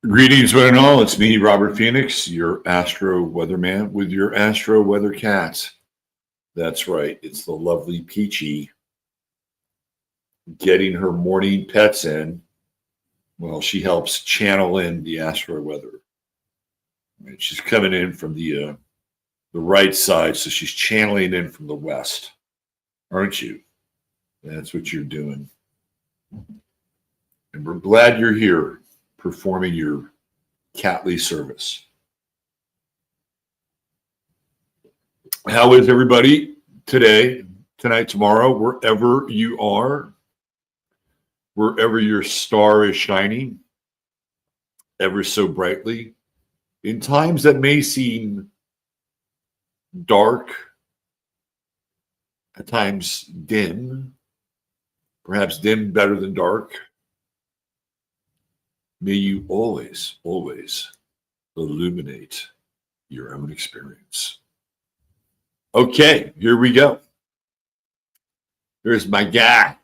Greetings, one and all. It's me, Robert Phoenix, your Astro Weatherman with your Astro Weather Cat. That's right. It's the lovely Peachy getting her morning pets in. Well, she helps channel in the Astro Weather. And she's coming in from the right side, so she's channeling in from the west, aren't you? That's what you're doing. And we're glad you're here performing your catly service. How is everybody today, tonight, tomorrow, wherever you are, wherever your star is shining ever so brightly, in times that may seem dark, at times dim, perhaps dim better than dark. May you always, always illuminate your own experience. Okay, here we go. There's my guy,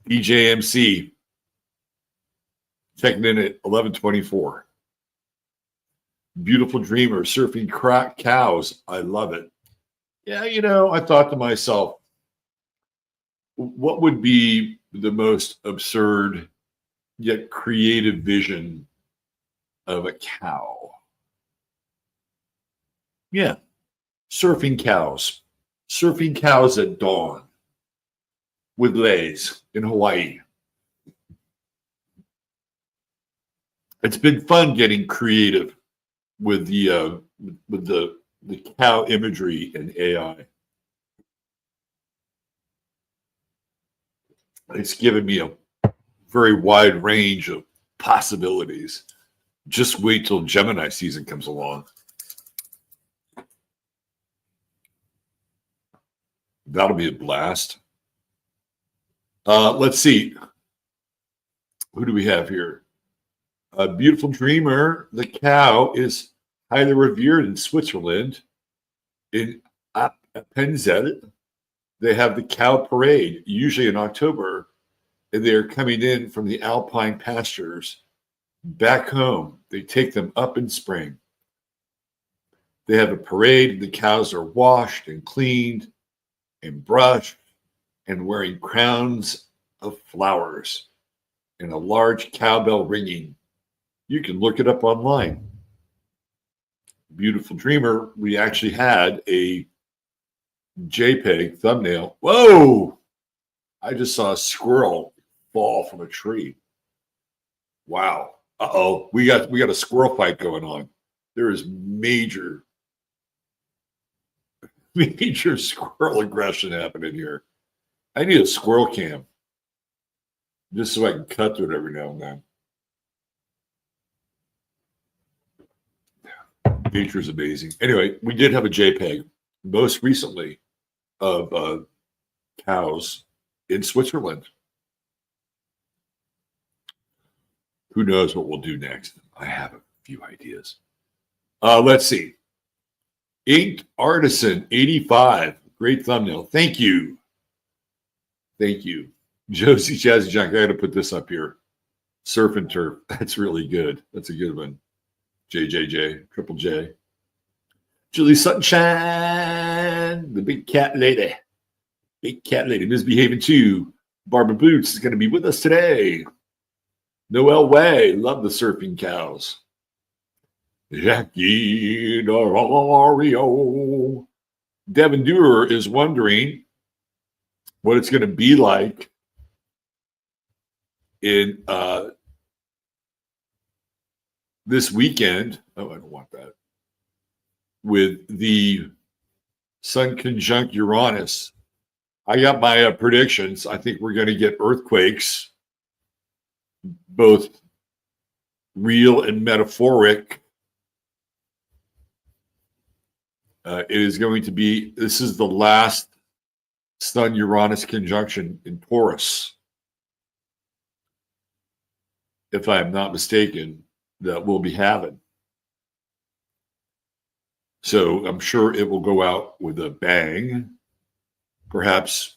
DJMC, checking in at 11:24. Beautiful dreamer, surfing crack cows. I love it. Yeah, I thought to myself, what would be the most absurd yet creative vision of a cow? Yeah, surfing cows at dawn with leis in Hawaii. It's been fun getting creative with the cow imagery and AI. It's given me a very wide range of possibilities. Just wait till Gemini season comes along. That'll be a blast. Let's see. Who do we have here? A beautiful dreamer. The cow is highly revered in Switzerland. In Appenzell, they have the cow parade, usually in October, and they're coming in from the alpine pastures back home. They take them up in spring. They have a parade, and the cows are washed and cleaned and brushed and wearing crowns of flowers and a large cowbell ringing. You can look it up online. Beautiful dreamer. We actually had a JPEG thumbnail. Whoa! I just saw a squirrel fall from a tree. Wow. Uh-oh. We got a squirrel fight going on. There is major squirrel aggression happening here. I need a squirrel cam just so I can cut to it every now and then. Nature's amazing. Anyway, we did have a JPEG most recently of cows in Switzerland. Who knows what we'll do next? I have a few ideas. Let's see. Inked Artisan 85. Great thumbnail. Thank you. Thank you. Josie Jazzy Junk. I got to put this up here. Surf and Turf. That's really good. That's a good one. JJJ. Triple J. Julie Sunshine. The big cat lady. Big cat lady. Misbehaving too. Barbara Boots is going to be with us today. Noel Way. Love the surfing cows. Jackie Dorario. Devin Dewar is wondering what it's going to be like in this weekend. Oh, I don't want that. With the Sun conjunct Uranus. I got my predictions. I think we're going to get earthquakes, both real and metaphoric. It is going to be, this is the last Sun-Uranus conjunction in Taurus, if I am not mistaken, that we'll be having. So I'm sure it will go out with a bang, perhaps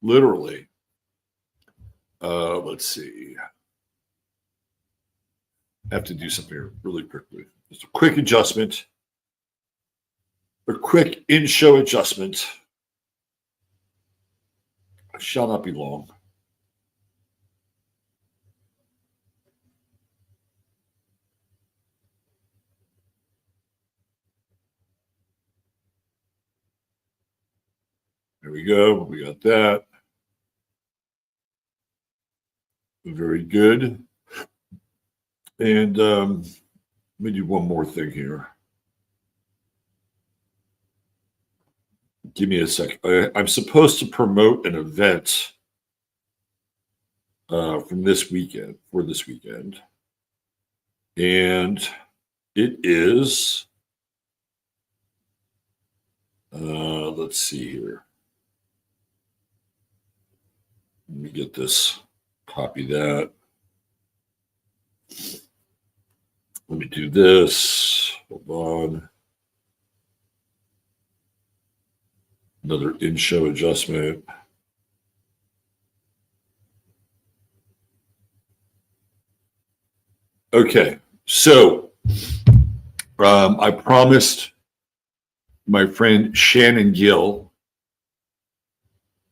literally. Let's see. I have to do something here really quickly. Just a quick adjustment. A quick in-show adjustment. It shall not be long. There we go. We got that. Very good. And let me do one more thing here. Give me a second. I'm supposed to promote an event from this weekend, for this weekend. And it is, let's see here. Let me get this, copy that. Let me do this. Hold on. Another in-show adjustment. Okay, so I promised my friend Shannon Gill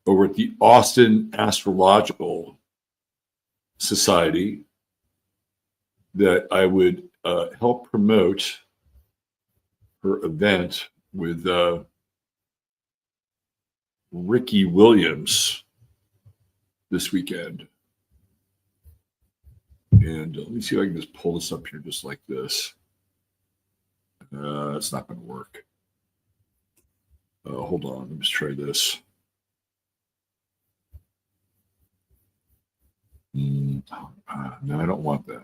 over at the Austin Astrological Society that I would help promote her event with Ricky Williams this weekend. And let me see if I can just pull this up here just like this. It's not going to work. Hold on. Let me just try this. No, I don't want that.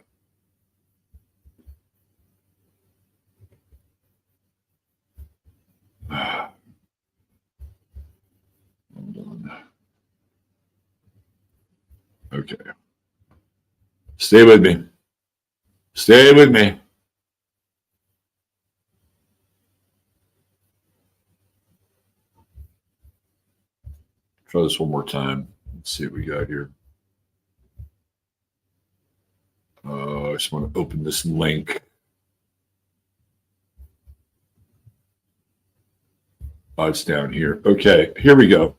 Hold on. Okay. Stay with me. Stay with me. Try this one more time. Let's see what we got here. I just want to open this link. Oh, it's down here. Okay, here we go.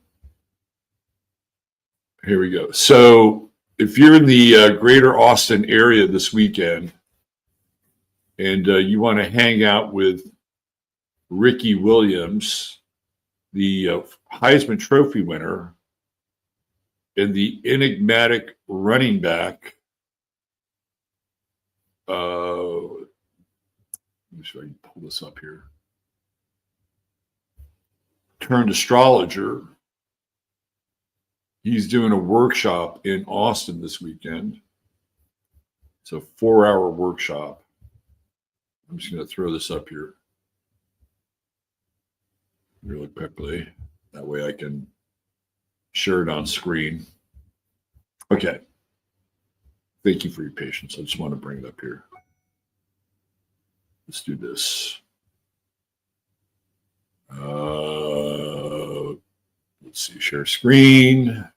Here we go. So if you're in the greater Austin area this weekend and you want to hang out with Ricky Williams, the Heisman Trophy winner and the enigmatic running back, let me see if I can pull this up here, turned astrologer. He's doing a workshop in Austin this weekend. It's a 4-hour workshop. I'm just going to throw this up here really quickly. That way I can share it on screen. Okay. Thank you for your patience. I just want to bring it up here. Let's do this. Let's see, share screen.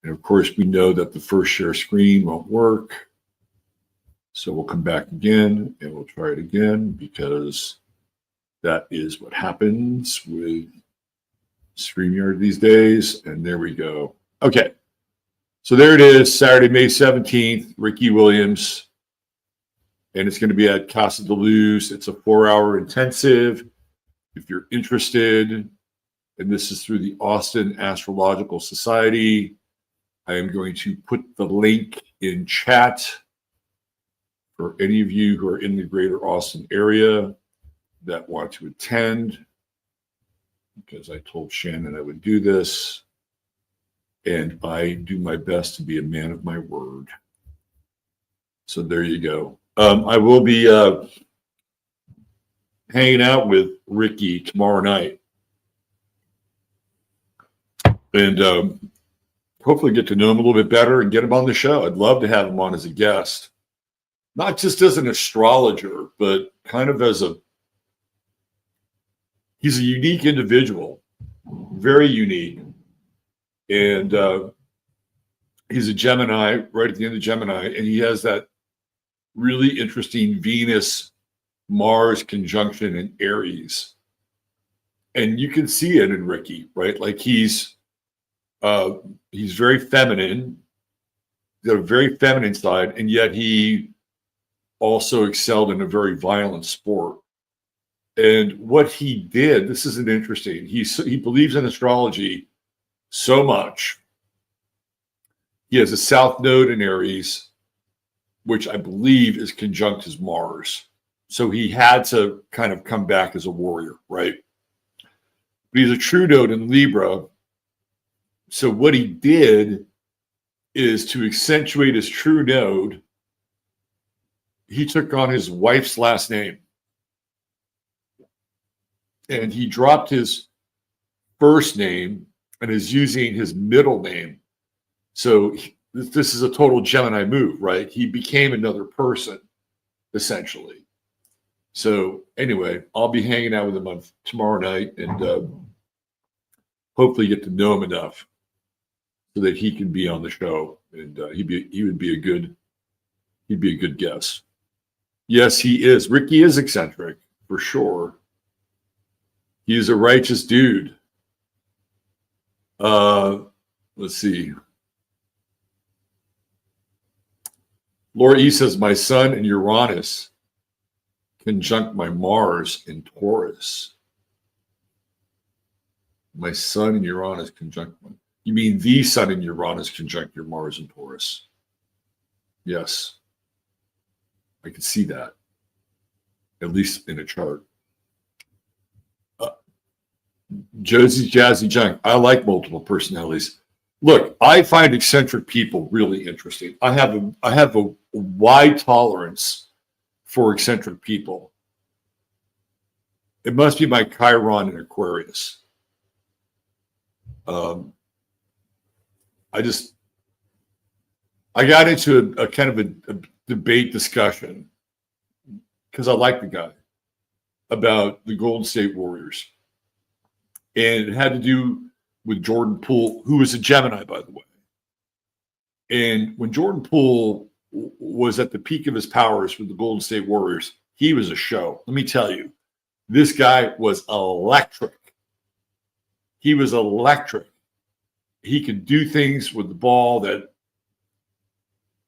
And of course, we know that the first share screen won't work. So we'll come back again and we'll try it again because that is what happens with StreamYard these days. And there we go. Okay. So there it is, Saturday, May 17th, Ricky Williams. And it's going to be at Casa de Luz. It's a 4-hour intensive. If you're interested, and this is through the Austin Astrological Society, I am going to put the link in chat for any of you who are in the greater Austin area that want to attend, because I told Shannon I would do this, and I do my best to be a man of my word. So there you go. I will be hanging out with Ricky tomorrow night, and hopefully get to know him a little bit better and get him on the show. I'd love to have him on as a guest, not just as an astrologer, but kind of as he's a unique individual, very unique. And he's a Gemini, right at the end of Gemini, and he has that really interesting Venus Mars conjunction in Aries. And you can see it in Ricky, right? Like he's very feminine, got a very feminine side, and yet he also excelled in a very violent sport. And what he did, this isn't interesting. He believes in astrology so much. He has a South Node in Aries, which I believe is conjunct his Mars. So he had to kind of come back as a warrior, right? But he's a true node in Libra. So what he did is to accentuate his true node, he took on his wife's last name. And he dropped his first name and is using his middle name. So this is a total Gemini move, right? He became another person, essentially. So anyway, I'll be hanging out with him on tomorrow night and hopefully get to know him enough so that he can be on the show, and he would be a good guest. Yes, he is. Ricky is eccentric for sure. He is a righteous dude. Let's see. Laura E says, my Sun and Uranus conjunct my Mars in Taurus. My Sun and Uranus conjunct my... You mean the Sun and Uranus conjunct your Mars in Taurus? Yes. I can see that, at least in a chart. Josie's Jazzy Junk. I like multiple personalities. Look, I find eccentric people really interesting. I have a wide tolerance for eccentric people. It must be my Chiron in Aquarius. I got into a kind of a debate discussion because I like the guy about the Golden State Warriors. And it had to do with Jordan Poole, who was a Gemini, by the way. And when Jordan Poole was at the peak of his powers with the Golden State Warriors, he was a show. Let me tell you, this guy was electric. He was electric. He could do things with the ball that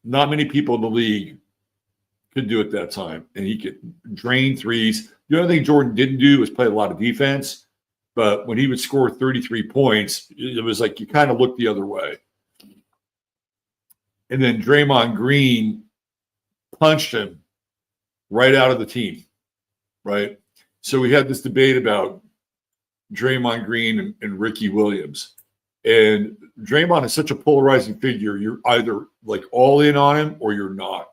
not many people in the league could do at that time. And he could drain threes. The only thing Jordan didn't do was play a lot of defense. But when he would score 33 points, it was like you kind of looked the other way. And then Draymond Green punched him right out of the team, right? So we had this debate about Draymond Green and Ricky Williams. And Draymond is such a polarizing figure. You're either like all in on him or you're not.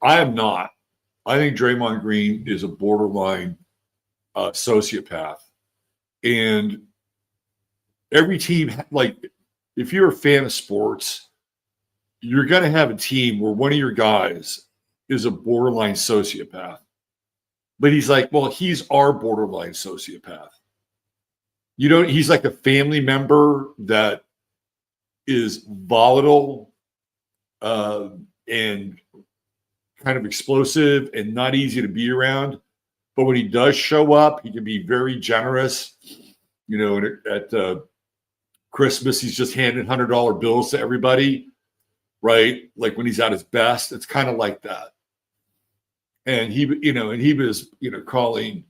I am not. I think Draymond Green is a borderline sociopath. And every team, like if you're a fan of sports, you're going to have a team where one of your guys is a borderline sociopath. But he's like, well, he's our borderline sociopath. You know, he's like a family member that is volatile and kind of explosive and not easy to be around. But when he does show up, he can be very generous. You know, at Christmas, he's just handing $100 bills to everybody, right? Like when he's at his best, it's kind of like that. And he was, calling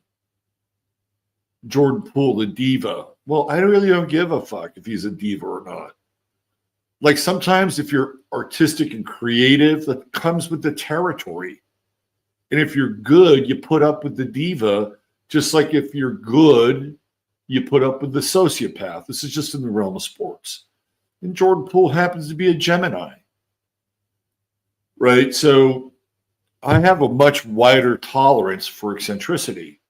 Jordan Poole a diva. Well, I really don't give a fuck if he's a diva or not. Like sometimes if you're artistic and creative, that comes with the territory. And if you're good, you put up with the diva, just like if you're good, you put up with the sociopath. This is just in the realm of sports. And Jordan Poole happens to be a Gemini, right? So I have a much wider tolerance for eccentricity.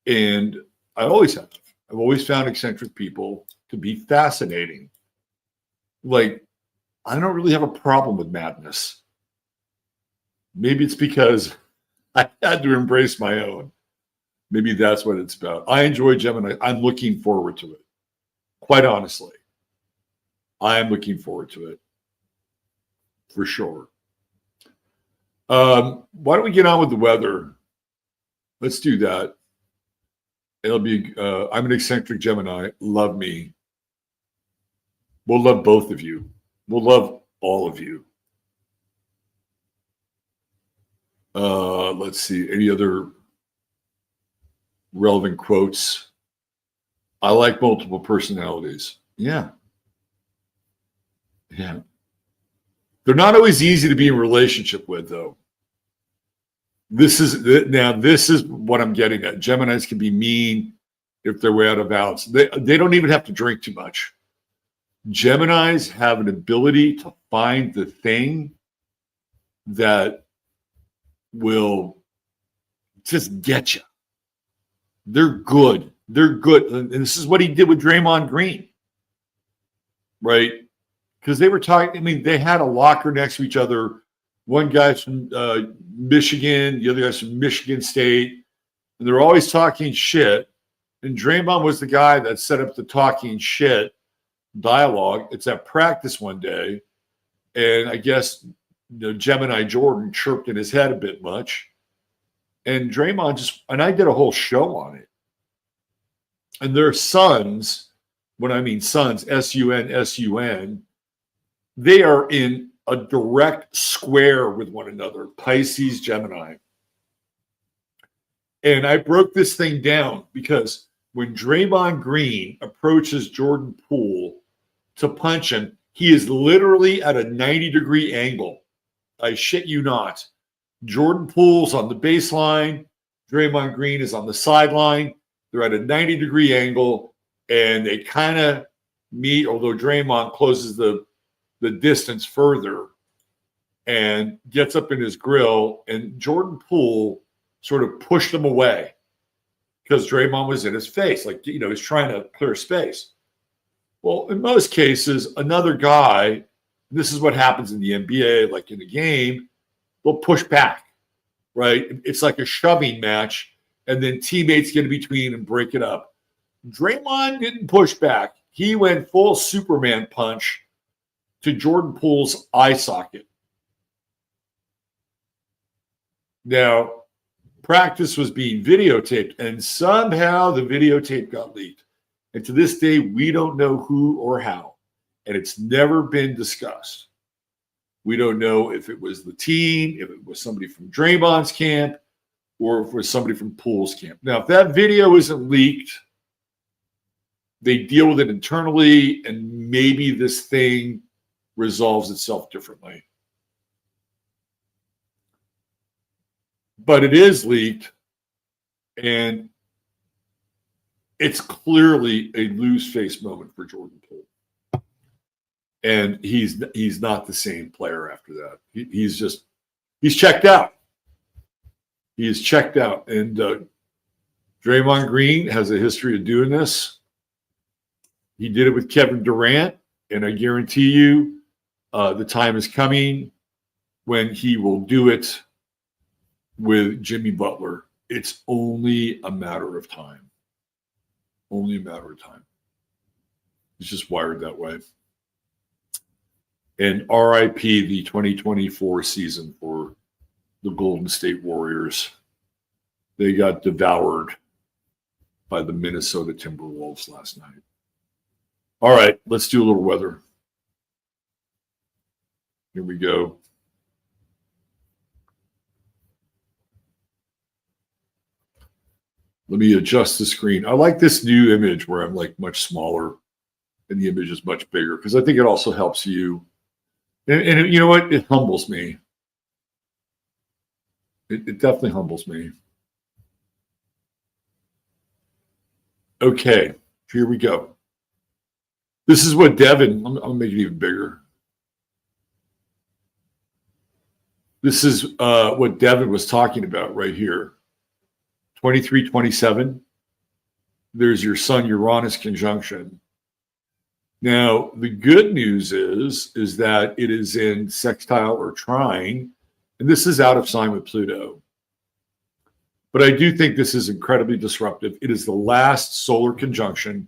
And I always have. I've always found eccentric people to be fascinating. Like, I don't really have a problem with madness. Maybe it's because I had to embrace my own. Maybe that's what it's about. I enjoy Gemini. I'm looking forward to it. Quite honestly, I am looking forward to it for sure. Why don't we get on with the weather? Let's do that. It'll be, I'm an eccentric Gemini. Love me. We'll love both of you. We'll love all of you. Let's see. Any other relevant quotes? I like multiple personalities. Yeah. Yeah. They're not always easy to be in relationship with, though. This is what I'm getting at. Geminis can be mean if they're way out of balance. They don't even have to drink too much. Geminis have an ability to find the thing that will just get you. They're good. They're good. And this is what he did with Draymond Green, right? Because they were talking, I mean, they had a locker next to each other. One guy's from Michigan, the other guy's from Michigan State, and they're always talking shit. And Draymond was the guy that set up the talking shit dialogue. It's at practice one day, and I guess Gemini Jordan chirped in his head a bit much. And Draymond and I did a whole show on it. And their sons, when I mean sons, S-U-N, they are in a direct square with one another, Pisces, Gemini. And I broke this thing down because when Draymond Green approaches Jordan Poole to punch him, he is literally at a 90-degree angle. I shit you not. Jordan Poole's on the baseline. Draymond Green is on the sideline. They're at a 90-degree angle, and they kind of meet, although Draymond closes the distance further and gets up in his grill, and Jordan Poole sort of pushed him away because Draymond was in his face. Like, he's trying to clear space. Well, in most cases, another guy, this is what happens in the NBA, like in a game, will push back, right? It's like a shoving match, and then teammates get in between and break it up. Draymond didn't push back. He went full Superman punch to Jordan Poole's eye socket. Now, practice was being videotaped, and somehow the videotape got leaked. And to this day, we don't know who or how, and it's never been discussed. We don't know if it was the team, if it was somebody from Draymond's camp, or if it was somebody from Poole's camp. Now, if that video isn't leaked, they deal with it internally, and maybe this thing resolves itself differently. But it is leaked, and it's clearly a lose-face moment for Jordan Poole. And he's not the same player after that. He's checked out. He is checked out. And Draymond Green has a history of doing this. He did it with Kevin Durant, and I guarantee you the time is coming when he will do it with Jimmy Butler. It's only a matter of time. Only a matter of time. He's just wired that way. And RIP the 2024 season for the Golden State Warriors. They got devoured by the Minnesota Timberwolves last night. All right, let's do a little weather. Here we go. Let me adjust the screen. I like this new image where I'm like much smaller and the image is much bigger because I think it also helps you. And you know what? It humbles me. It definitely humbles me. Okay, here we go. This is what Devin, I'll make it even bigger. This is what Devin was talking about right here. 23-27. There's your Sun-Uranus conjunction. Now, the good news is that it is in sextile or trine, and this is out of sign with Pluto. But I do think this is incredibly disruptive. It is the last solar conjunction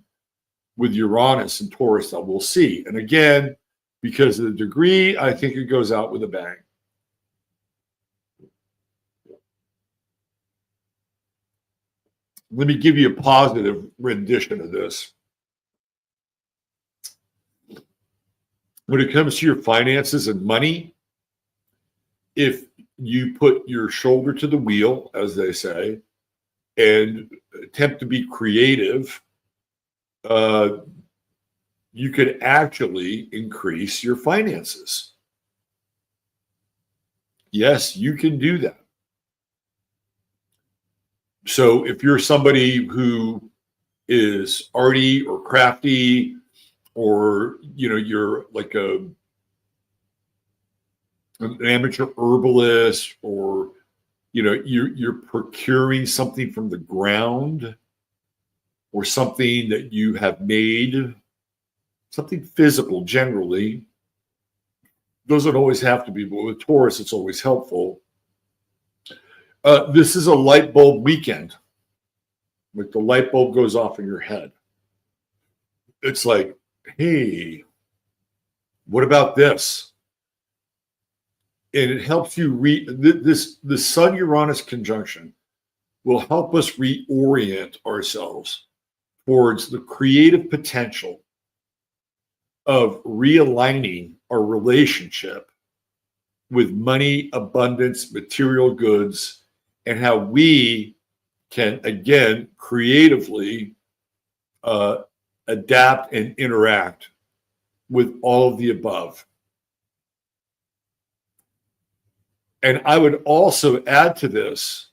with Uranus and Taurus that we'll see. And again, because of the degree, I think it goes out with a bang. let me give you a positive rendition of this. When it comes to your finances and money, if you put your shoulder to the wheel, as they say, and attempt to be creative, you could actually increase your finances. Yes, you can do that. So if you're somebody who is arty or crafty, or you're like an amateur herbalist, or you're procuring something from the ground, or something that you have made, something physical generally. Doesn't always have to be, but with Taurus, it's always helpful. This is a light bulb weekend. Like the light bulb goes off in your head. It's like, hey, what about this? And it helps you the Sun-Uranus conjunction will help us reorient ourselves towards the creative potential of realigning our relationship with money, abundance, material goods, and how we can, again, creatively adapt and interact with all of the above. And I would also add to this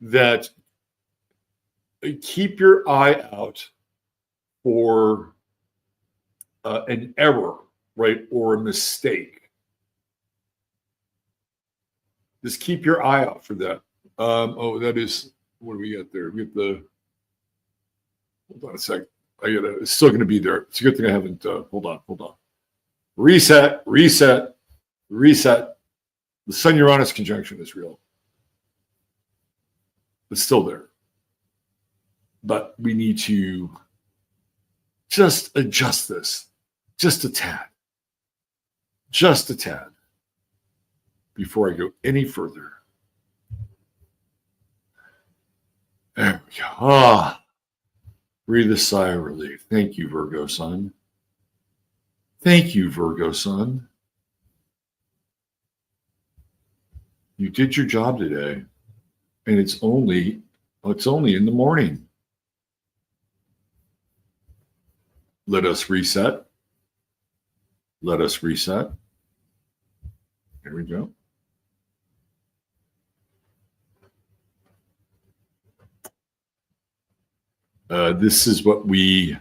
that keep your eye out for an error, right, or a mistake. Just keep your eye out for that. That is, what do we got there? We have hold on a sec. It's still going to be there. It's a good thing I haven't, hold on. Reset. The Sun-Uranus conjunction is real. It's still there. But we need to just adjust this just a tad. Just a tad. Before I go any further. There we go. Breathe a sigh of relief. Thank you, Virgo Sun. Thank you, Virgo Sun. You did your job today, and it's only in the morning. Let us reset. Let us reset. Here we go. This is what we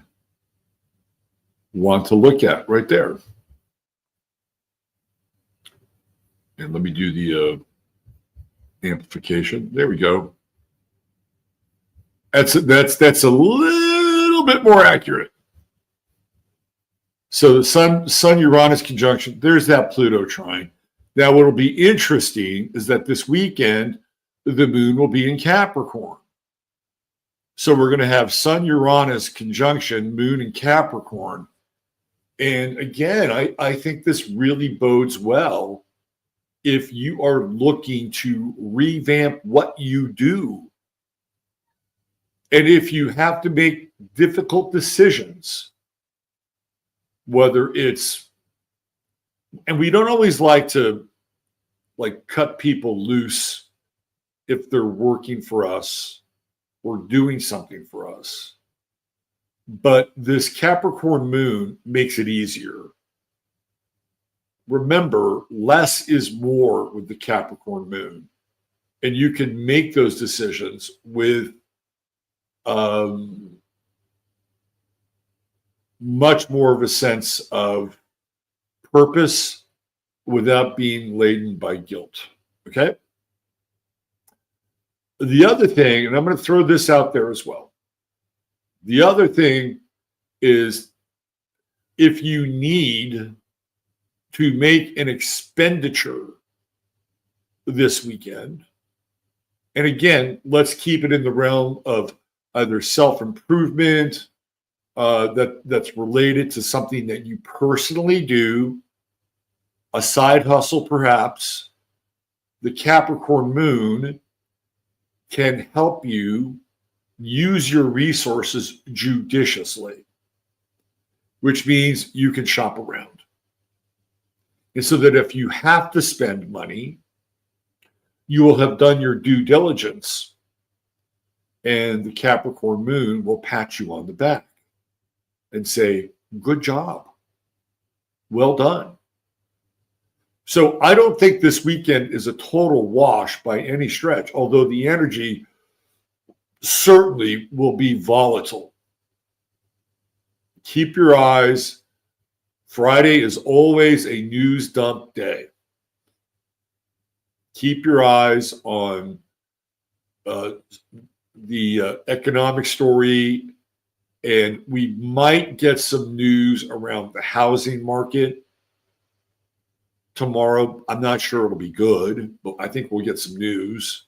want to look at right there. And let me do the amplification. There we go. That's a little bit more accurate. So the Sun-Uranus conjunction, there's that Pluto trine. Now, what will be interesting is that this weekend, the moon will be in Capricorn. So we're going to have Sun-Uranus conjunction, moon in Capricorn. And again, I think this really bodes well if you are looking to revamp what you do. And if you have to make difficult decisions, whether it's, and we don't always like to cut people loose if they're working for us or doing something for us. But this Capricorn moon makes it easier. Remember, less is more with the Capricorn moon. And you can make those decisions with much more of a sense of purpose without being laden by guilt. Okay? The other thing, and I'm going to throw this out there as well. The other thing is if you need to make an expenditure this weekend, and again, let's keep it in the realm of either self-improvement that's related to something that you personally do, a side hustle perhaps. The Capricorn moon can help you use your resources judiciously, which means you can shop around. And so that if you have to spend money, you will have done your due diligence, and the Capricorn moon will pat you on the back and say, good job. Well done. So I don't think this weekend is a total wash by any stretch, although the energy certainly will be volatile. Keep your eyes. Friday is always a news dump day. Keep your eyes on the economic story, and we might get some news around the housing market tomorrow. I'm not sure it'll be good, but I think we'll get some news,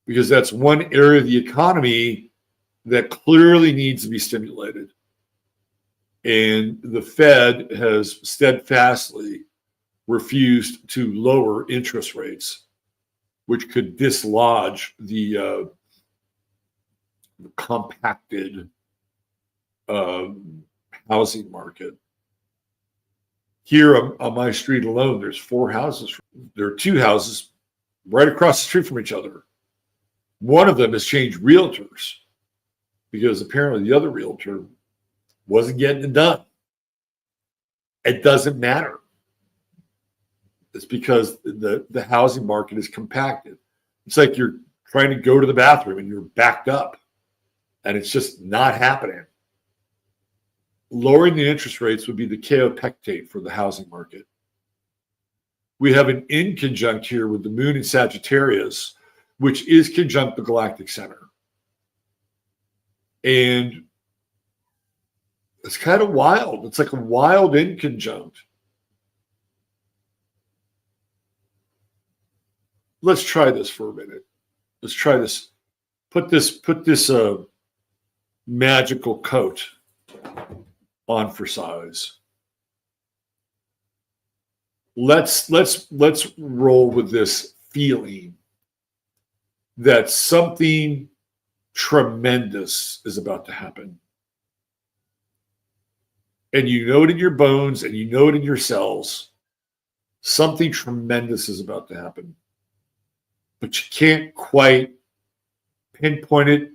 because that's one area of the economy that clearly needs to be stimulated. And the Fed has steadfastly refused to lower interest rates, which could dislodge the compacted housing market. Here on my street alone, there's 4 houses. There are 2 houses right across the street from each other. One of them has changed realtors because apparently the other realtor wasn't getting it done. It doesn't matter. It's because the housing market is compacted. It's like you're trying to go to the bathroom and you're backed up, and it's just not happening. Lowering the interest rates would be the kaopectate for the housing market. We have an inconjunct here with the moon in Sagittarius, which is conjunct the galactic center. And it's kind of wild. It's like a wild inconjunct. Let's try this for a minute. Let's try this. Put this magical coat on for size. Let's roll with this feeling that something tremendous is about to happen. And you know it in your bones and you know it in your cells. Something tremendous is about to happen. But you can't quite pinpoint it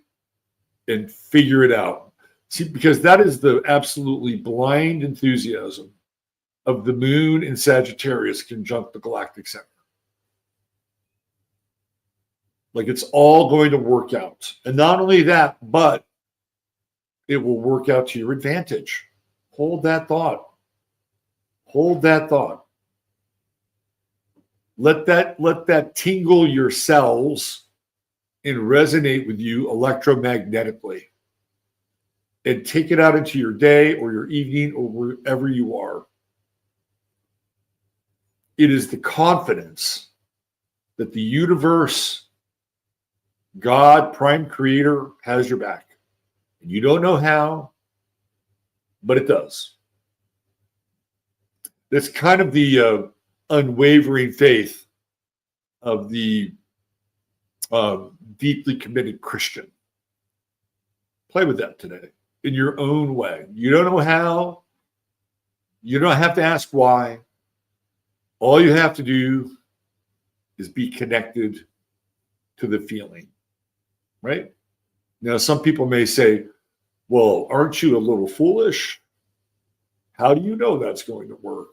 and figure it out. See, because that is the absolutely blind enthusiasm of the moon in Sagittarius conjunct the galactic center. Like it's all going to work out. And not only that, but it will work out to your advantage. Hold that thought. Hold that thought. Let that tingle your cells and resonate with you electromagnetically. And take it out into your day or your evening or wherever you are. It is the confidence that the universe, God, prime creator, has your back. And you don't know how, but it does. It's kind of the unwavering faith of the deeply committed Christian. Play with that today in your own way. You don't know how. You don't have to ask why. All you have to do is be connected to the feeling, right? Now, some people may say, well, aren't you a little foolish? How do you know that's going to work?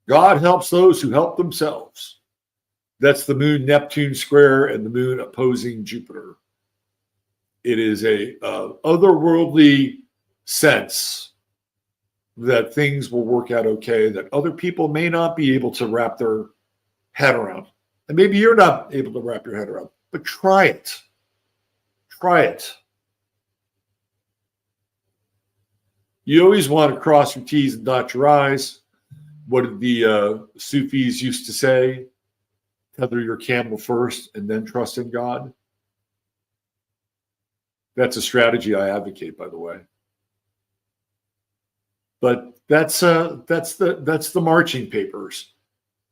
God helps those who help themselves. That's the moon Neptune square and the moon opposing Jupiter. It is a otherworldly sense that things will work out okay, that other people may not be able to wrap their head around. And maybe you're not able to wrap your head around, but try it. Try it. You always want to cross your T's and dot your I's. What did the Sufis used to say? Tether your camel first and then trust in God. That's a strategy I advocate, by the way. But that's the marching papers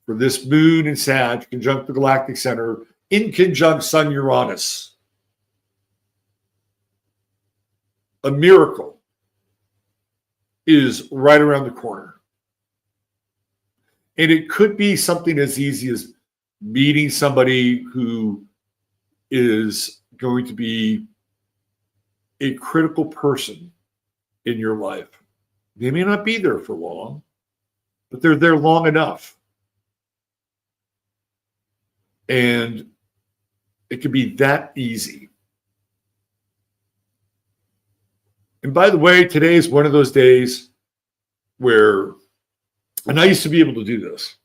for this moon in Sag, conjunct the galactic center, in conjunct Sun Uranus. a miracle is right around the corner. And it could be something as easy as meeting somebody who is going to be a critical person in your life. They may not be there for long, but they're there long enough. And it could be that easy. And by the way, today is one of those days where, and I used to be able to do this.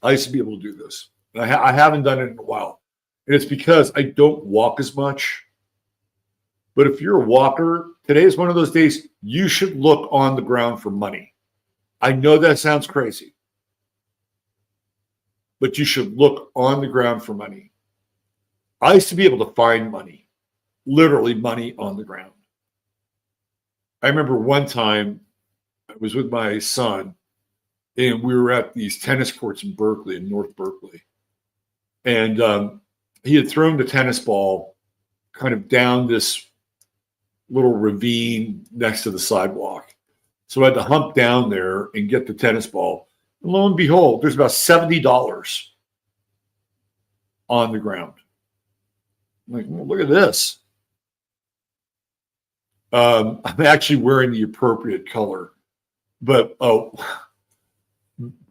I haven't done it in a while. And it's because I don't walk as much. But if you're a walker, today is one of those days you should look on the ground for money. I know that sounds crazy, but you should look on the ground for money. I used to be able to find money, literally money on the ground. I remember one time I was with my son and we were at these tennis courts in Berkeley, in North Berkeley. And he had thrown the tennis ball kind of down this little ravine next to the sidewalk. So I had to hump down there and get the tennis ball. And lo and behold, there's about $70 on the ground. I'm like, well, look at this. I'm actually wearing the appropriate color. But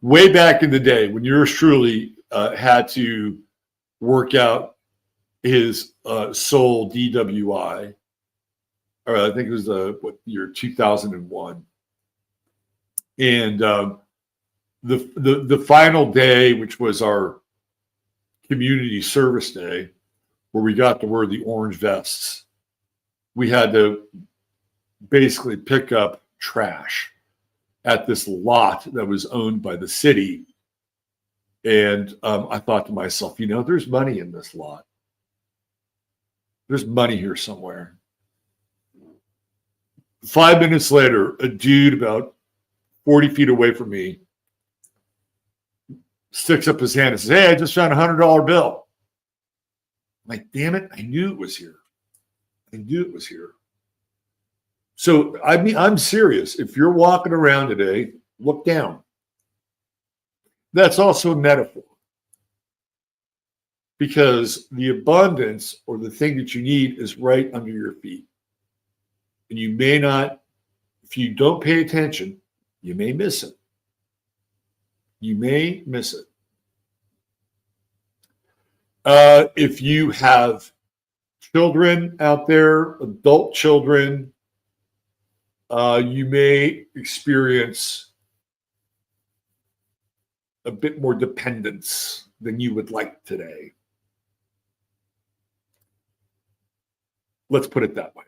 way back in the day when yours truly had to work out his soul DWI, or I think it was year 2001. And the final day, which was our community service day, where we got to wear the orange vests, we had to basically pick up trash at this lot that was owned by the city. And I thought to myself, there's money in this lot. There's money here somewhere. 5 minutes later, a dude about 40 feet away from me sticks up his hand and says, "Hey, I just found a $100 bill." I'm like, damn it, I knew it was here. So, I mean, I'm serious. If you're walking around today, look down. That's also a metaphor. Because the abundance or the thing that you need is right under your feet. And you may not, if you don't pay attention, you may miss it. If you have children out there, adult children, you may experience a bit more dependence than you would like today. Let's put it that way.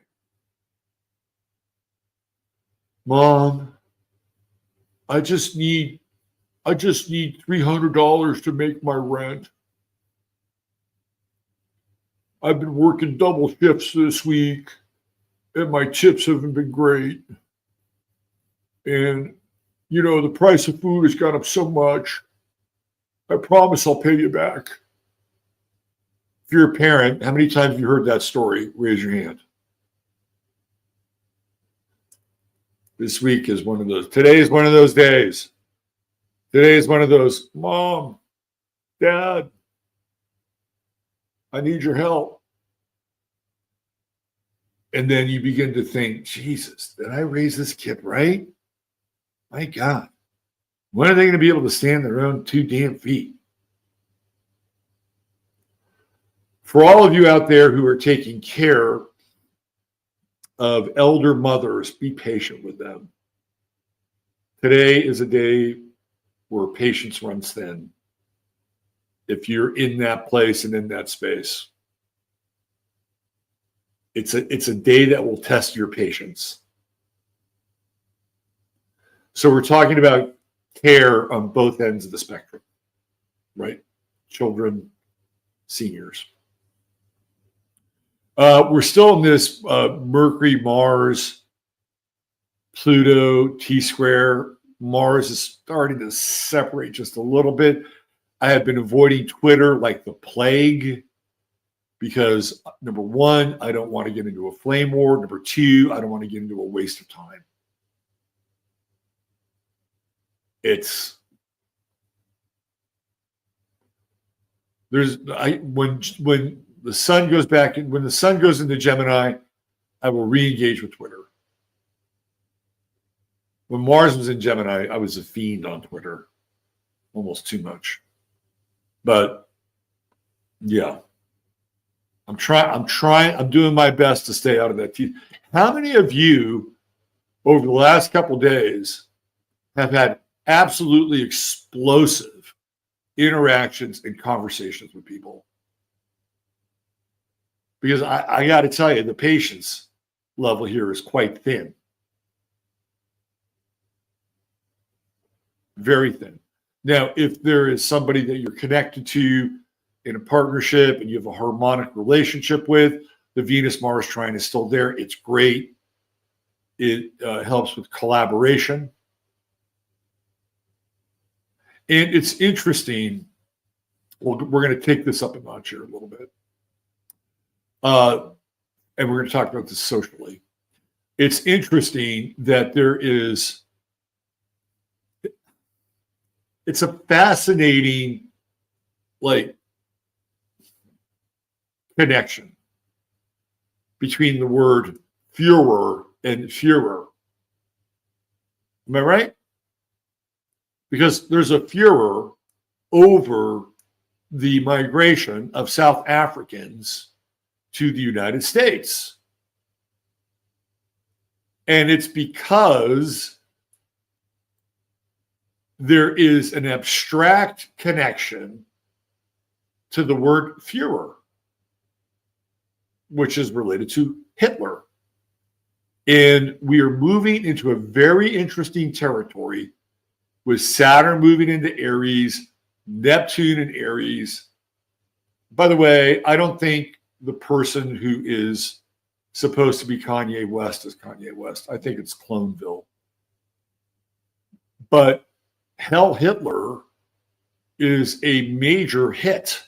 Mom, I just need $300 to make my rent. I've been working double shifts this week, and my tips haven't been great. And, the price of food has gone up so much. I promise I'll pay you back. If you're a parent, how many times have you heard that story? Raise your hand. This week is one of those. Today is one of those days. Today is one of those, Mom, Dad, I need your help. And then you begin to think, Jesus, did I raise this kid right? My God. When are they going to be able to stand their own 2 damn feet? For all of you out there who are taking care of elder mothers, be patient with them. Today is a day where patience runs thin. If you're in that place and in that space, it's a day that will test your patience. So we're talking about care on both ends of the spectrum, right? Children, seniors. We're still in this Mercury, Mars, Pluto, T-square. Mars is starting to separate just a little bit. I have been avoiding Twitter like the plague. because number one, I don't want to get into a flame war. Number two, I don't want to get into a waste of time. When the sun goes back, when the sun goes into Gemini, I will re-engage with Twitter. When Mars was in Gemini, I was a fiend on Twitter, almost too much. But yeah, I'm doing my best to stay out of that. How many of you over the last couple of days have had absolutely explosive interactions and conversations with people? Because I got to tell you, the patience level here is quite thin. Very thin. Now, if there is somebody that you're connected to in a partnership and you have a harmonic relationship with, the Venus-Mars trine is still there. It's great. It helps with collaboration. And it's interesting. Well, we're going to take this up a notch here a little bit. And we're going to talk about this socially. It's interesting that it's a fascinating, connection between the word Führer and Führer. Am I right? Because there's a furor over the migration of South Africans to the United States. And it's because there is an abstract connection to the word Führer, which is related to Hitler. And we are moving into a very interesting territory with Saturn moving into Aries, Neptune in Aries. By the way, I don't think the person who is supposed to be Kanye West is Kanye West. I think it's Cloneville. But Hell Hitler is a major hit.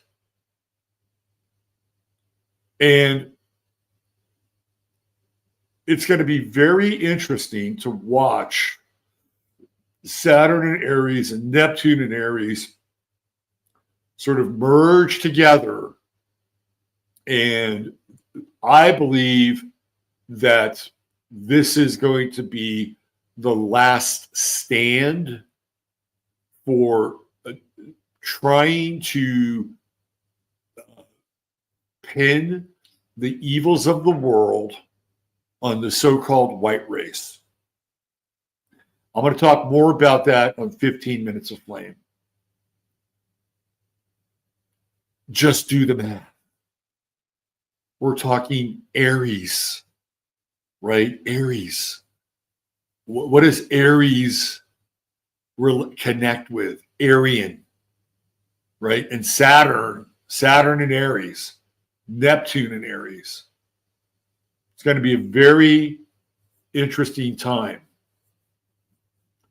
And it's going to be very interesting to watch Saturn in Aries and Neptune in Aries sort of merge together. And I believe that this is going to be the last stand for trying to pin the evils of the world on the so-called white race. I'm going to talk more about that on 15 Minutes of Flame. Just do the math. We're talking Aries, right? Aries. What does Aries connect with? Aryan, right? And Saturn in Aries, Neptune in Aries. It's going to be a very interesting time.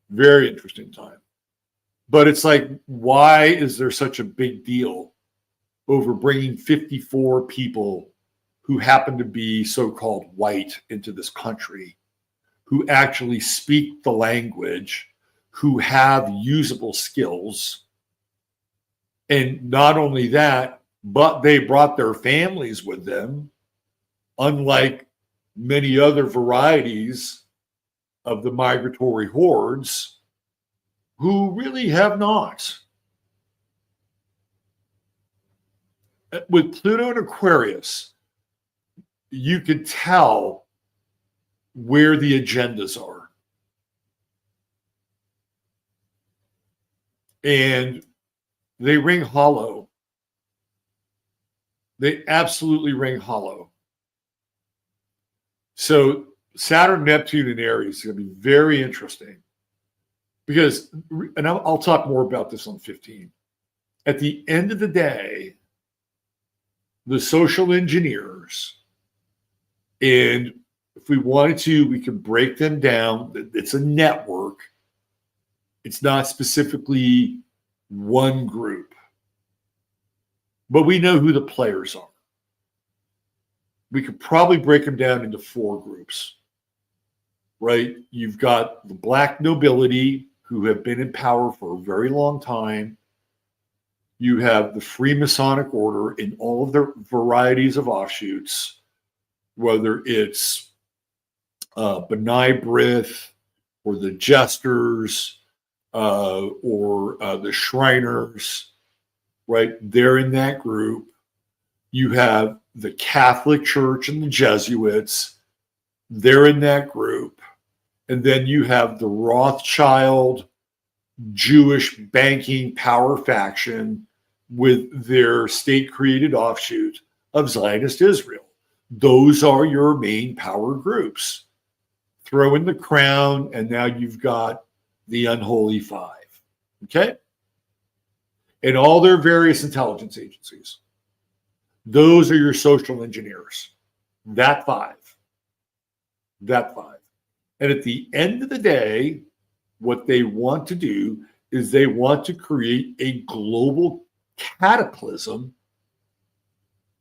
Very interesting time. But it's like, why is there such a big deal over bringing 54 people who happen to be so-called white into this country, who actually speak the language, who have usable skills? And not only that, but they brought their families with them, unlike many other varieties of the migratory hordes who really have not. With Pluto and Aquarius, you could tell where the agendas are. And they ring hollow. They absolutely ring hollow. So Saturn, Neptune, and Aries is going to be very interesting because, and I'll talk more about this on 15. At the end of the day, the social engineers, and if we wanted to, we can break them down. It's a network. It's not specifically one group, but we know who the players are. we could probably break them down into 4 groups, right? You've got the black nobility who have been in power for a very long time. You have the Freemasonic order in all of their varieties of offshoots, whether it's B'nai B'rith or the Jesters or the Shriners, right? They're in that group. You have the Catholic Church and the Jesuits. They're in that group. And then you have the Rothschild Jewish banking power faction with their state-created offshoot of Zionist Israel. Those are your main power groups. Throw in the crown, and now you've got the unholy 5. Okay? And all their various intelligence agencies. Those are your social engineers. That 5. That 5. And at the end of the day, what they want to do is they want to create a global cataclysm,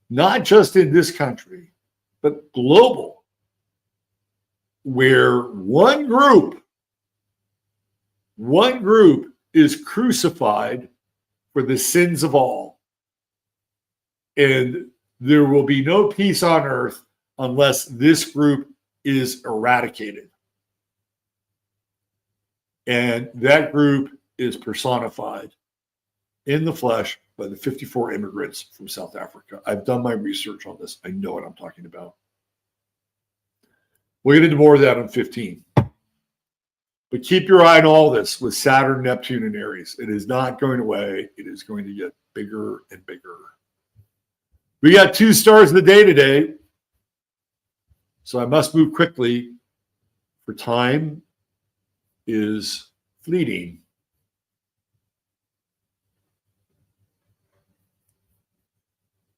not just in this country, but global, where one group is crucified for the sins of all. And there will be no peace on earth unless this group is eradicated. And that group is personified in the flesh by the 54 immigrants from South Africa. I've done my research on this. I know what I'm talking about. We'll get into more of that on 15. But keep your eye on all this with Saturn, Neptune, and Aries. It is not going away. It is going to get bigger and bigger. We got 2 stars of the day today. So I must move quickly, for time is fleeting.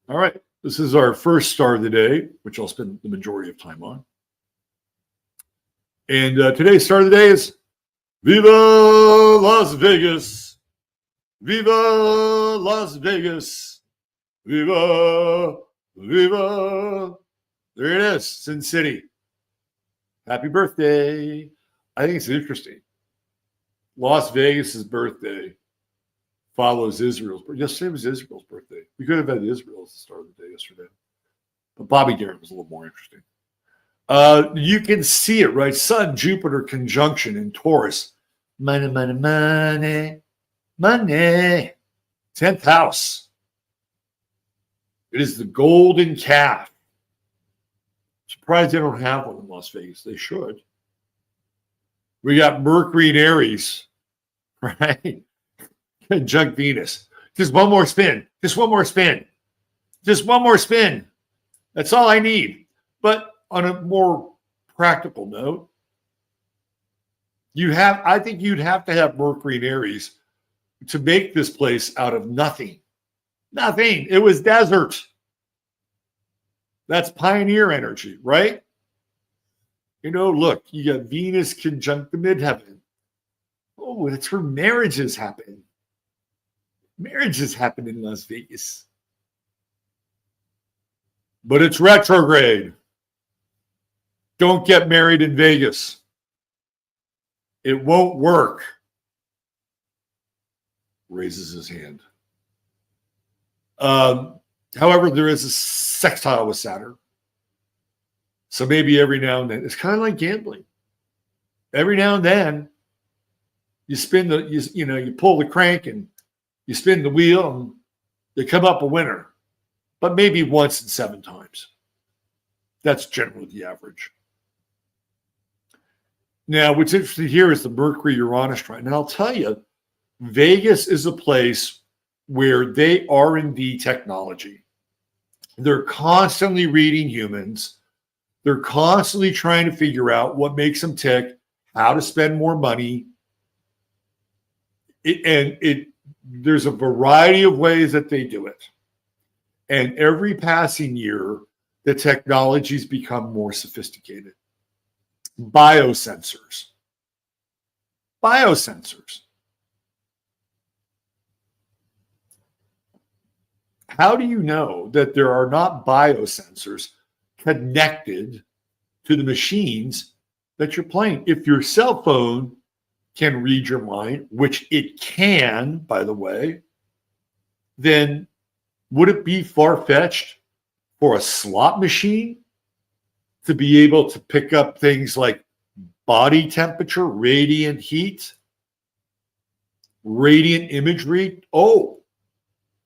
All right, this is our first star of the day, which I'll spend the majority of time on. And today's star of the day is Viva Las Vegas. Viva Las Vegas. Viva, viva. There it is, Sin City. Happy birthday. I think it's interesting. Las Vegas's birthday follows Israel's birthday. Yesterday was Israel's birthday. We could have had Israel as the star of the day yesterday. But Bobby Darin was a little more interesting. You can see it, right? Sun, Jupiter conjunction in Taurus. Money, money, money, money. 10th house. It is the golden calf. Surprised they don't have one in Las Vegas. They should. We got Mercury and Aries, right? Conjunct Venus. Just one more spin. Just one more spin. Just one more spin. That's all I need. But on a more practical note, I think you'd have to have Mercury and Aries to make this place out of nothing. Nothing. It was desert. That's pioneer energy, right? You know, look, you got Venus conjunct the midheaven. Oh, it's where marriages happen. Marriages happen in Las Vegas. But it's retrograde. Don't get married in Vegas. It won't work. Raises his hand. However, there is a sextile with Saturn. So maybe every now and then, it's kind of like gambling. Every now and then, you spin you pull the crank and you spin the wheel and you come up a winner. But maybe once in 7 times. That's generally the average. Now, what's interesting here is the Mercury-Uranus trine. And I'll tell you, Vegas is a place where they R&D technology. They're constantly reading humans. They're constantly trying to figure out what makes them tick, how to spend more money. There's a variety of ways that they do it. And every passing year, the technologies become more sophisticated. Biosensors. Biosensors. How do you know that there are not biosensors connected to the machines that you're playing. If your cell phone can read your mind, which it can, by the way, then would it be far-fetched for a slot machine to be able to pick up things like body temperature, radiant heat, radiant imagery? Oh,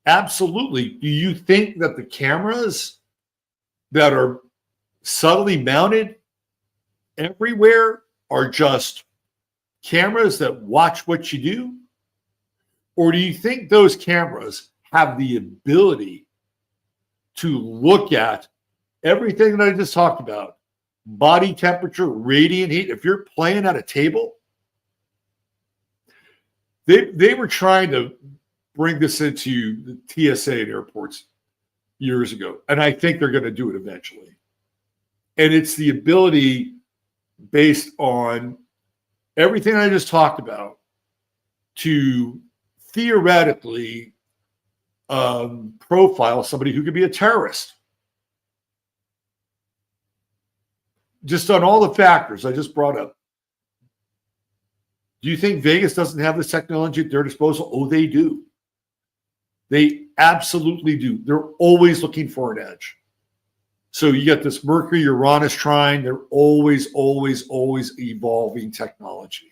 absolutely. Do you think that the cameras that are subtly mounted everywhere are just cameras that watch what you do? Or do you think those cameras have the ability to look at everything that I just talked about? Body temperature, radiant heat. If you're playing at a table, they were trying to bring this into the TSA at airports years ago. And I think they're going to do it eventually. And it's the ability based on everything I just talked about to theoretically profile somebody who could be a terrorist. Just on all the factors I just brought up. Do you think Vegas doesn't have this technology at their disposal? Oh, they do. They absolutely do. They're always looking for an edge. So you get this Mercury-Uranus trine. They're always evolving technology.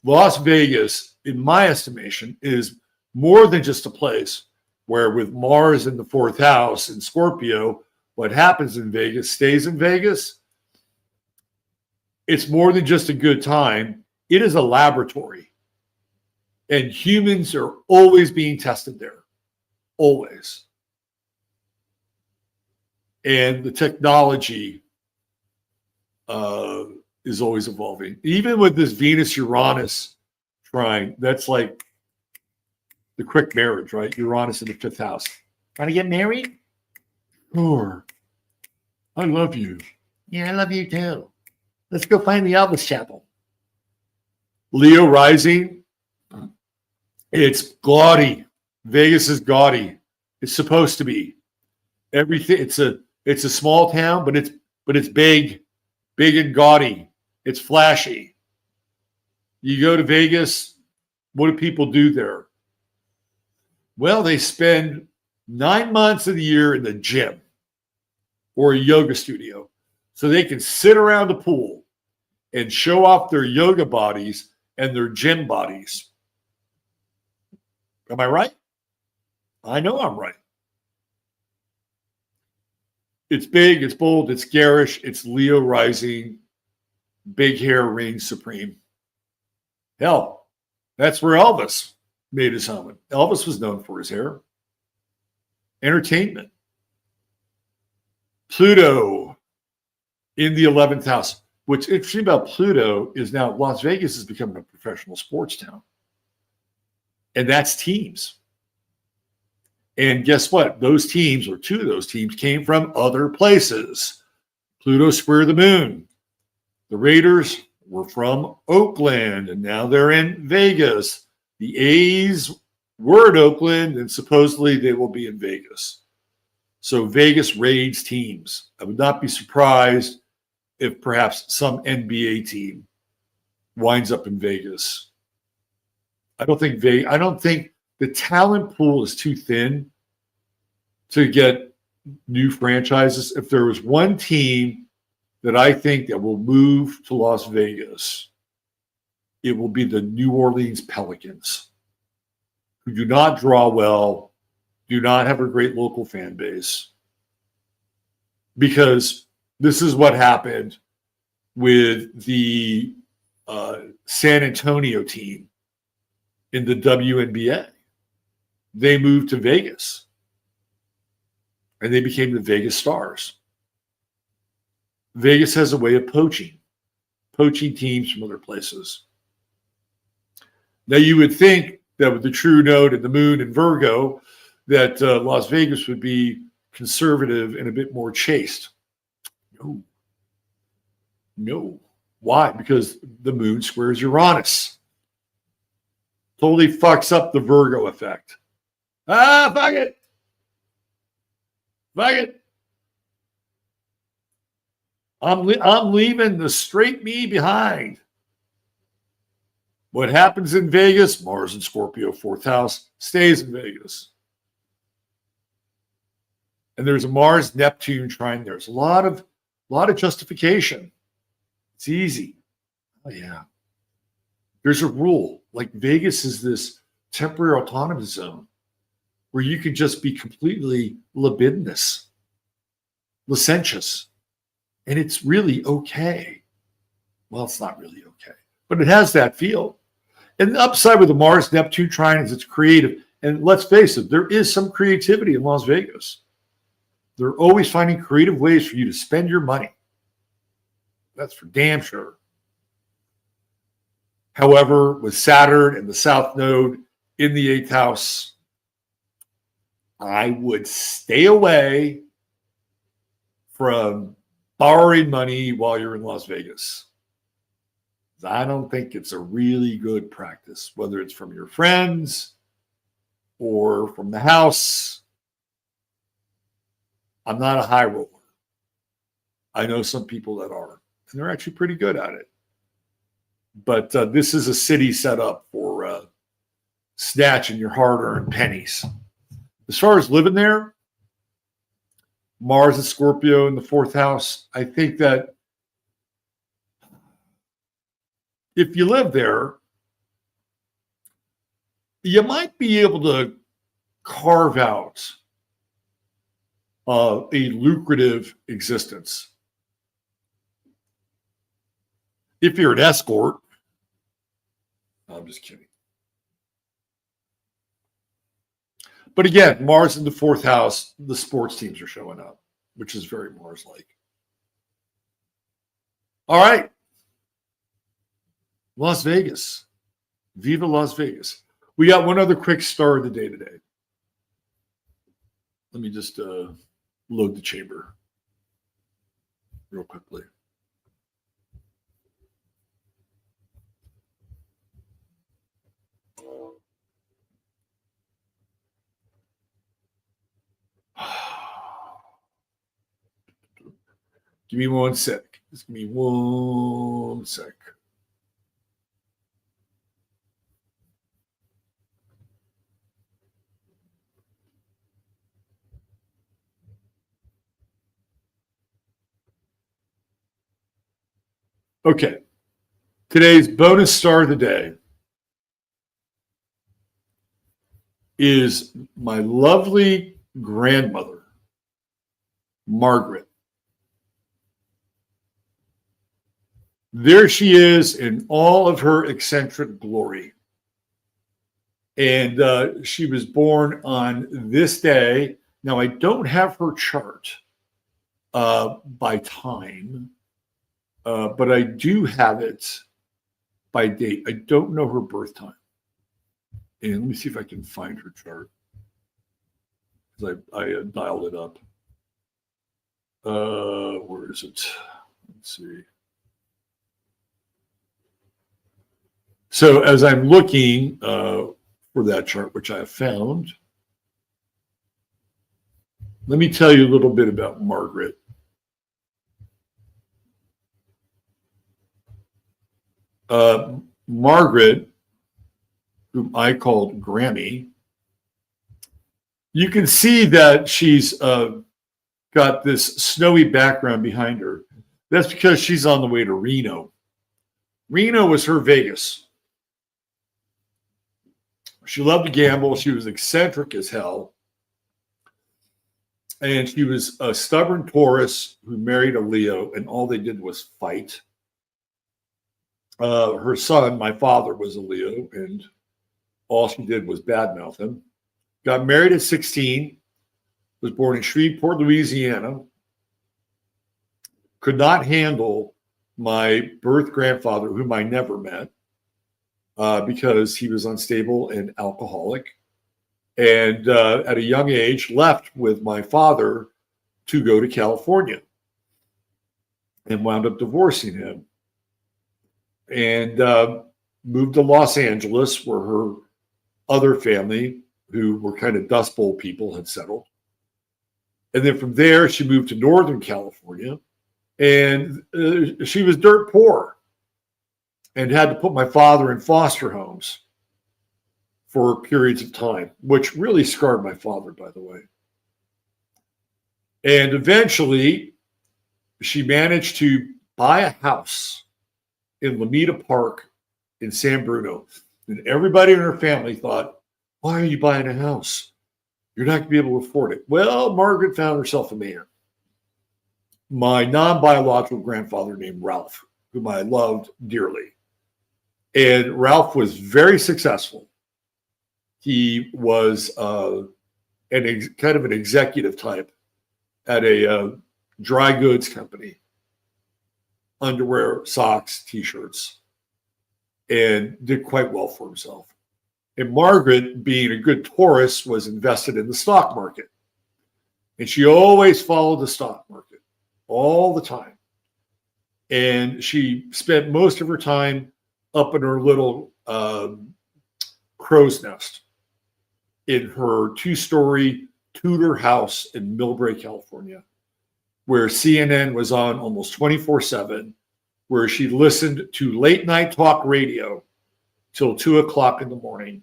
Las Vegas, in my estimation, is more than just a place where, with Mars in the fourth house in Scorpio, what happens in Vegas stays in Vegas. It's more than just a good time. It is a laboratory. And humans are always being tested there. Always. And the technology is always evolving. Even with this Venus-Uranus trine, that's like the quick marriage, right? Uranus in the fifth house. Want to get married? Sure. I love you. Yeah, I love you too. Let's go find the Elvis Chapel. Leo rising. It's gaudy. Vegas is gaudy. It's supposed to be. Everything. It's a small town, but it's big and gaudy. It's flashy. You go to Vegas, what do people do there? Well, they spend 9 months of the year in the gym or a yoga studio so they can sit around the pool and show off their yoga bodies and their gym bodies. Am I right? I know I'm right. It's big, it's bold, it's garish, it's Leo rising, big hair reigns supreme. Hell, that's where Elvis made his home. Elvis was known for his hair. Entertainment. Pluto in the 11th house. What's interesting about Pluto is now Las Vegas is becoming a professional sports town. And that's teams. And guess what? Those teams, or two of those teams, came from other places. Pluto square the moon. The Raiders were from Oakland, and now they're in Vegas. The A's were at Oakland, and supposedly they will be in Vegas. So Vegas raids teams. I would not be surprised if perhaps some NBA team winds up in Vegas. I don't think the talent pool is too thin to get new franchises. If there was one team that I think that will move to Las Vegas, it will be the New Orleans Pelicans, who do not draw well, do not have a great local fan base. Because this is what happened with the San Antonio team in the WNBA. They moved to Vegas and they became the Vegas Stars. Vegas has a way of poaching teams from other places. Now, you would think that with the true node and the moon and Virgo, that Las Vegas would be conservative and a bit more chaste. No. Why? Because the moon squares Uranus. Totally fucks up the Virgo effect. Fuck it. I'm leaving the straight me behind. What happens in Vegas, Mars and Scorpio, fourth house, stays in Vegas. And there's a Mars Neptune trine. There's a lot of justification. It's easy. Oh yeah. There's a rule. Like Vegas is this temporary autonomous zone where you could just be completely libidinous, licentious, and it's really okay. Well, it's not really okay, but it has that feel. And the upside with the Mars Neptune trine is it's creative. And let's face it, there is some creativity in Las Vegas. They're always finding creative ways for you to spend your money. That's for damn sure. However, with Saturn and the South Node in the eighth house, I would stay away from borrowing money while you're in Las Vegas. I don't think it's a really good practice, whether it's from your friends or from the house. I'm not a high roller. I know some people that are, and they're actually pretty good at it. But this is a city set up for snatching your hard-earned pennies. As far as living there, Mars and Scorpio in the fourth house, I think that if you live there, you might be able to carve out a lucrative existence. If you're an escort, I'm just kidding. But again, Mars in the fourth house, the sports teams are showing up, which is very Mars-like. All right. Las Vegas. Viva Las Vegas. We got one other quick star of the day today. Let me just load the chamber real quickly. Give me one sec. Just give me one sec. Okay. Today's bonus star of the day is my lovely grandmother, Margaret. There she is in all of her eccentric glory. And she was born on this day. Now, I don't have her chart by time, but I do have it by date. I don't know her birth time. And let me see if I can find her chart, because I dialed it up. Where is it? Let's see. So as I'm looking for that chart, which I have found, let me tell you a little bit about Margaret. Margaret, whom I called Grammy, you can see that she's got this snowy background behind her. That's because she's on the way to Reno. Reno was her Vegas. She loved to gamble. She was eccentric as hell. And she was a stubborn Taurus who married a Leo, and all they did was fight. Her son, my father, was a Leo, and all she did was badmouth him. Got married at 16, was born in Shreveport, Louisiana. Could not handle my birth grandfather, whom I never met, because he was unstable and alcoholic. And at a young age, left with my father to go to California and wound up divorcing him. And moved to Los Angeles, where her other family, who were kind of Dust Bowl people, had settled. And then from there, she moved to Northern California And she was dirt poor and had to put my father in foster homes for periods of time, which really scarred my father, by the way. And eventually, she managed to buy a house in Lameda Park in San Bruno. And everybody in her family thought, why are you buying a house? You're not going to be able to afford it. Well, Margaret found herself a man. My non-biological grandfather named Ralph, whom I loved dearly. And Ralph was very successful. He was kind of an executive type at a dry goods company, underwear, socks, T-shirts, and did quite well for himself. And Margaret, being a good Taurus, was invested in the stock market. And she always followed the stock market all the time. And she spent most of her time up in her little crow's nest in her 2-story Tudor house in Millbrae, California, where CNN was on almost 24/7, where she listened to late night talk radio till 2 o'clock in the morning.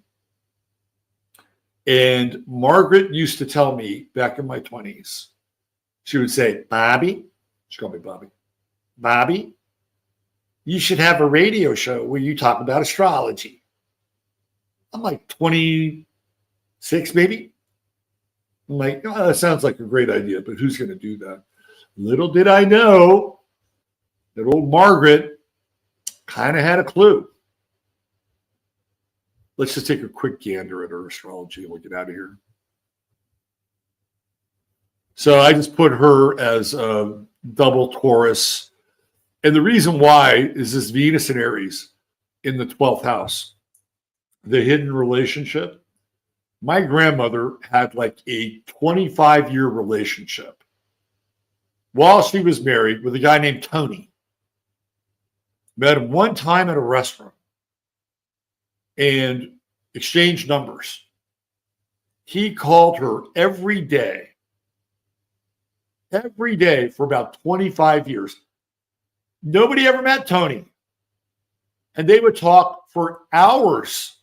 And Margaret used to tell me back in my 20s, she would say, Bobby, she called me Bobby, Bobby, you should have a radio show where you talk about astrology. I'm like 26, maybe. I'm like, oh, that sounds like a great idea, but who's going to do that? Little did I know that old Margaret kind of had a clue. Let's just take a quick gander at her astrology and we'll get out of here. So I just put her as a double Taurus. And the reason why is this Venus and Aries in the 12th house, the hidden relationship. My grandmother had like a 25-year relationship while she was married with a guy named Tony. Met him one time at a restaurant and exchanged numbers. He called her every day for about 25 years. Nobody ever met Tony. And they would talk for hours.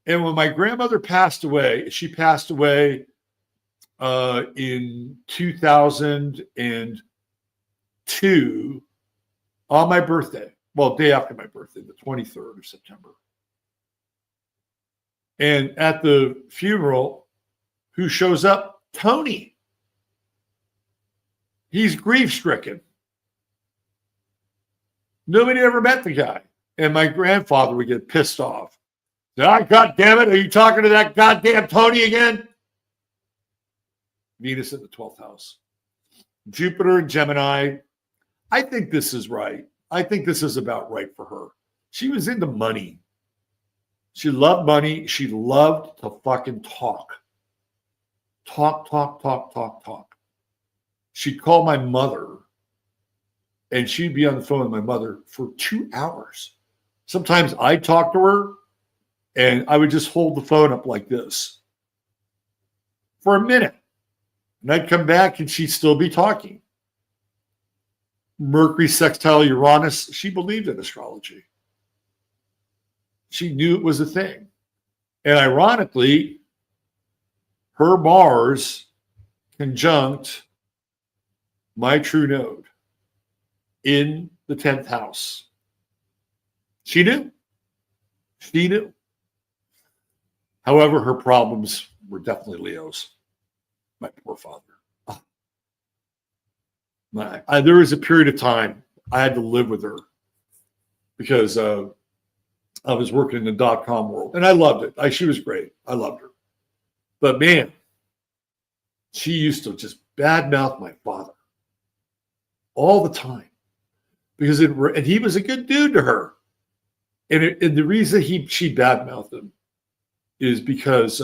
And when my grandmother passed away, she passed away in 2002 on my birthday. Well, day after my birthday, the 23rd of September. And at the funeral, who shows up? Tony. He's grief-stricken. Nobody ever met the guy. And my grandfather would get pissed off. God damn it, are you talking to that goddamn Tony again? Venus in the 12th house. Jupiter and Gemini. I think this is right. I think this is about right for her. She was into money. She loved money. She loved to fucking talk. Talk. She'd call my mother and she'd be on the phone with my mother for 2 hours. Sometimes I'd talk to her and I would just hold the phone up like this for a minute. And I'd come back and she'd still be talking. Mercury sextile Uranus, she believed in astrology. She knew it was a thing. And ironically, her Mars conjunct my true node in the 10th house. She knew. She knew. However, her problems were definitely Leo's. My poor father. There was a period of time I had to live with her because I was working in the .com world, and I loved it. She was great. I loved her. But man, she used to just badmouth my father all the time because and he was a good dude to her. And the reason she badmouthed him is because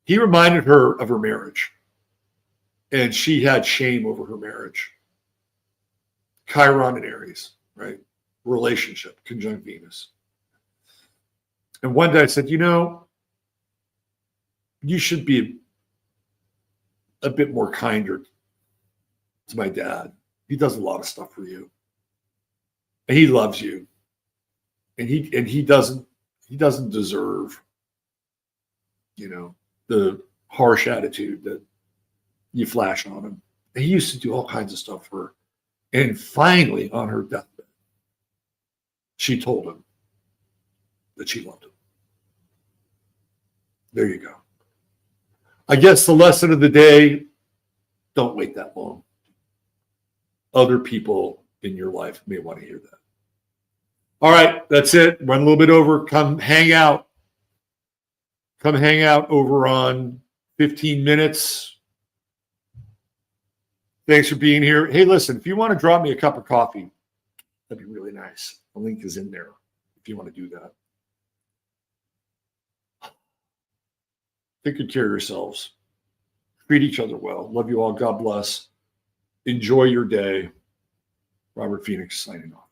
he reminded her of her marriage. And she had shame over her marriage. Chiron and Aries, right? Relationship, conjunct Venus. And one day I said, you should be a bit more kinder to my dad. He does a lot of stuff for you. And he loves you. And he doesn't deserve, the harsh attitude that you flash on him. And he used to do all kinds of stuff for her. And finally, on her deathbed, she told him that she loved him. There you go. I guess the lesson of the day, don't wait that long. Other people in your life may want to hear that. All right, that's it. Run a little bit over. Come hang out. Come hang out over on 15 minutes. Thanks for being here. Hey, listen, if you want to drop me a cup of coffee, that'd be really nice. The link is in there if you want to do that. Take good care of yourselves. Treat each other well. Love you all. God bless. Enjoy your day. Robert Phoenix signing off.